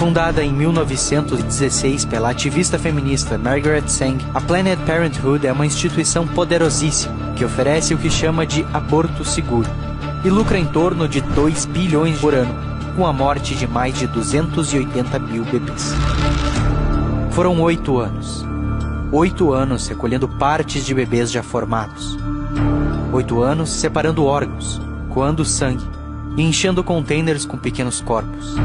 Fundada em 1916 pela ativista feminista Margaret Sanger, a Planned Parenthood é uma instituição poderosíssima que oferece o que chama de aborto seguro e lucra em torno de 2 bilhões por ano, com a morte de mais de 280 mil bebês. Foram 8 anos. 8 anos recolhendo partes de bebês já formados. 8 anos separando órgãos, coando sangue e enchendo containers com pequenos corpos.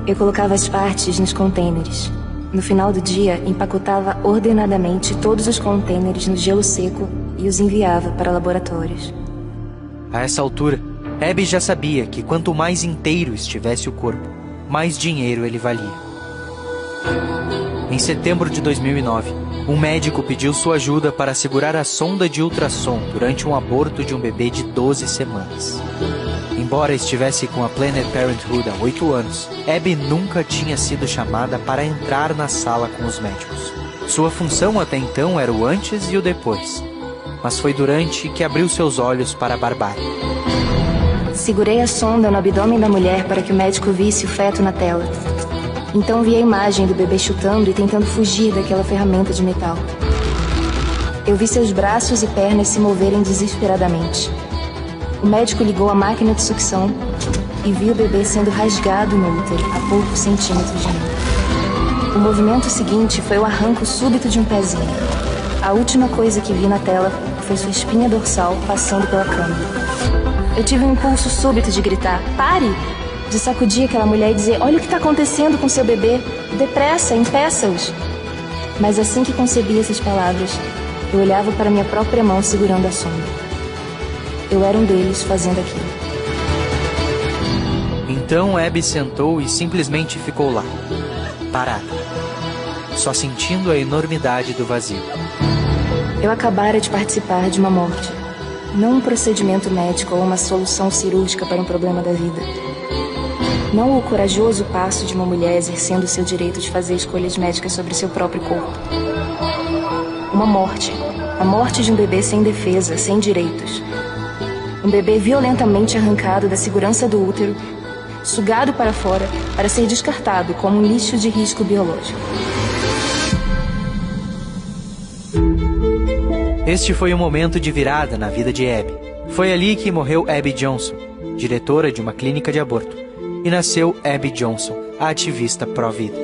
Eu colocava as partes nos containers. No final do dia, empacotava ordenadamente todos os containers no gelo seco e os enviava para laboratórios. A essa altura, Abby já sabia que quanto mais inteiro estivesse o corpo, mais dinheiro ele valia. Em setembro de 2009, um médico pediu sua ajuda para segurar a sonda de ultrassom durante um aborto de um bebê de 12 semanas. Embora estivesse com a Planned Parenthood há 8 anos, Abby nunca tinha sido chamada para entrar na sala com os médicos. Sua função até então era o antes e o depois, mas foi durante que abriu seus olhos para a barbárie. Segurei a sonda no abdômen da mulher para que o médico visse o feto na tela. Então vi a imagem do bebê chutando e tentando fugir daquela ferramenta de metal. Eu vi seus braços e pernas se moverem desesperadamente. O médico ligou a máquina de sucção e viu o bebê sendo rasgado no útero a poucos centímetros de mim. O movimento seguinte foi o arranco súbito de um pezinho. A última coisa que vi na tela foi sua espinha dorsal passando pela câmera. Eu tive um impulso súbito de gritar, "Pare!", de sacudir aquela mulher e dizer, "Olha o que está acontecendo com seu bebê, depressa, impeça-os!". Mas assim que concebi essas palavras, eu olhava para minha própria mão segurando a sonda. Eu era um deles fazendo aquilo. Então Abby sentou e simplesmente ficou lá, parada, só sentindo a enormidade do vazio. Eu acabara de participar de uma morte, não um procedimento médico ou uma solução cirúrgica para um problema da vida. Não o corajoso passo de uma mulher exercendo seu direito de fazer escolhas médicas sobre seu próprio corpo. Uma morte, a morte de um bebê sem defesa, sem direitos. Um bebê violentamente arrancado da segurança do útero, sugado para fora para ser descartado como um lixo de risco biológico. Este foi um momento de virada na vida de Abby. Foi ali que morreu Abby Johnson, diretora de uma clínica de aborto, e nasceu Abby Johnson, a ativista pró-vida.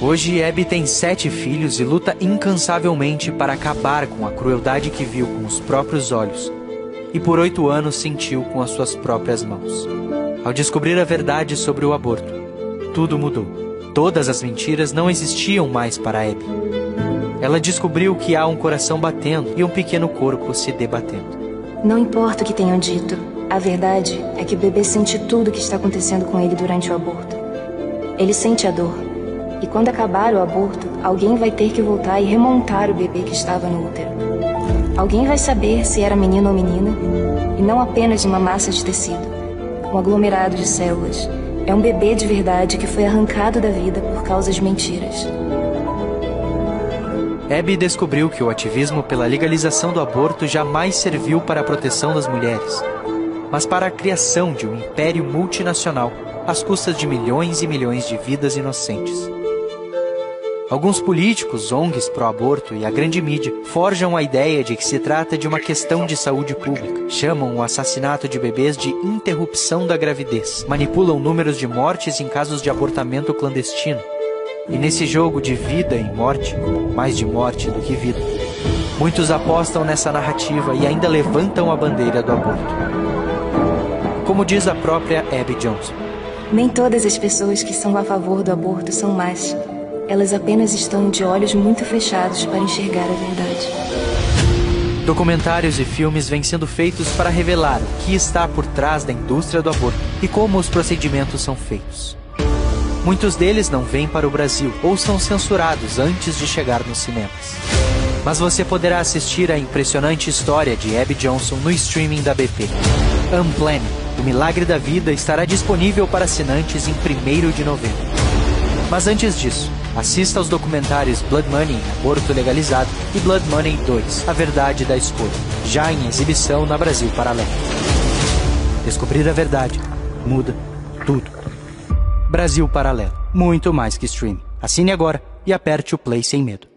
Hoje, Abby tem 7 filhos e luta incansavelmente para acabar com a crueldade que viu com os próprios olhos e por 8 anos sentiu com as suas próprias mãos. Ao descobrir a verdade sobre o aborto, tudo mudou. Todas as mentiras não existiam mais para Abby. Ela descobriu que há um coração batendo e um pequeno corpo se debatendo. Não importa o que tenham dito, a verdade é que o bebê sente tudo o que está acontecendo com ele durante o aborto. Ele sente a dor. E quando acabar o aborto, alguém vai ter que voltar e remontar o bebê que estava no útero. Alguém vai saber se era menino ou menina, e não apenas uma massa de tecido, um aglomerado de células. É um bebê de verdade que foi arrancado da vida por causa de mentiras. Abby descobriu que o ativismo pela legalização do aborto jamais serviu para a proteção das mulheres, mas para a criação de um império multinacional às custas de milhões e milhões de vidas inocentes. Alguns políticos, ONGs pró-aborto e a grande mídia forjam a ideia de que se trata de uma questão de saúde pública. Chamam o assassinato de bebês de interrupção da gravidez. Manipulam números de mortes em casos de abortamento clandestino. E nesse jogo de vida e morte, mais de morte do que vida, muitos apostam nessa narrativa e ainda levantam a bandeira do aborto. Como diz a própria Abby Johnson, nem todas as pessoas que são a favor do aborto são más. Elas apenas estão de olhos muito fechados para enxergar a verdade. Documentários e filmes vêm sendo feitos para revelar o que está por trás da indústria do aborto e como os procedimentos são feitos. Muitos deles não vêm para o Brasil ou são censurados antes de chegar nos cinemas. Mas você poderá assistir a impressionante história de Abby Johnson no streaming da BP. Unplanned, o Milagre da Vida, estará disponível para assinantes em 1º de novembro. Mas antes disso, assista aos documentários Blood Money, Aborto Legalizado, e Blood Money 2, A Verdade da Escolha, já em exibição na Brasil Paralelo. Descobrir a verdade muda tudo. Brasil Paralelo. Muito mais que streaming. Assine agora e aperte o play sem medo.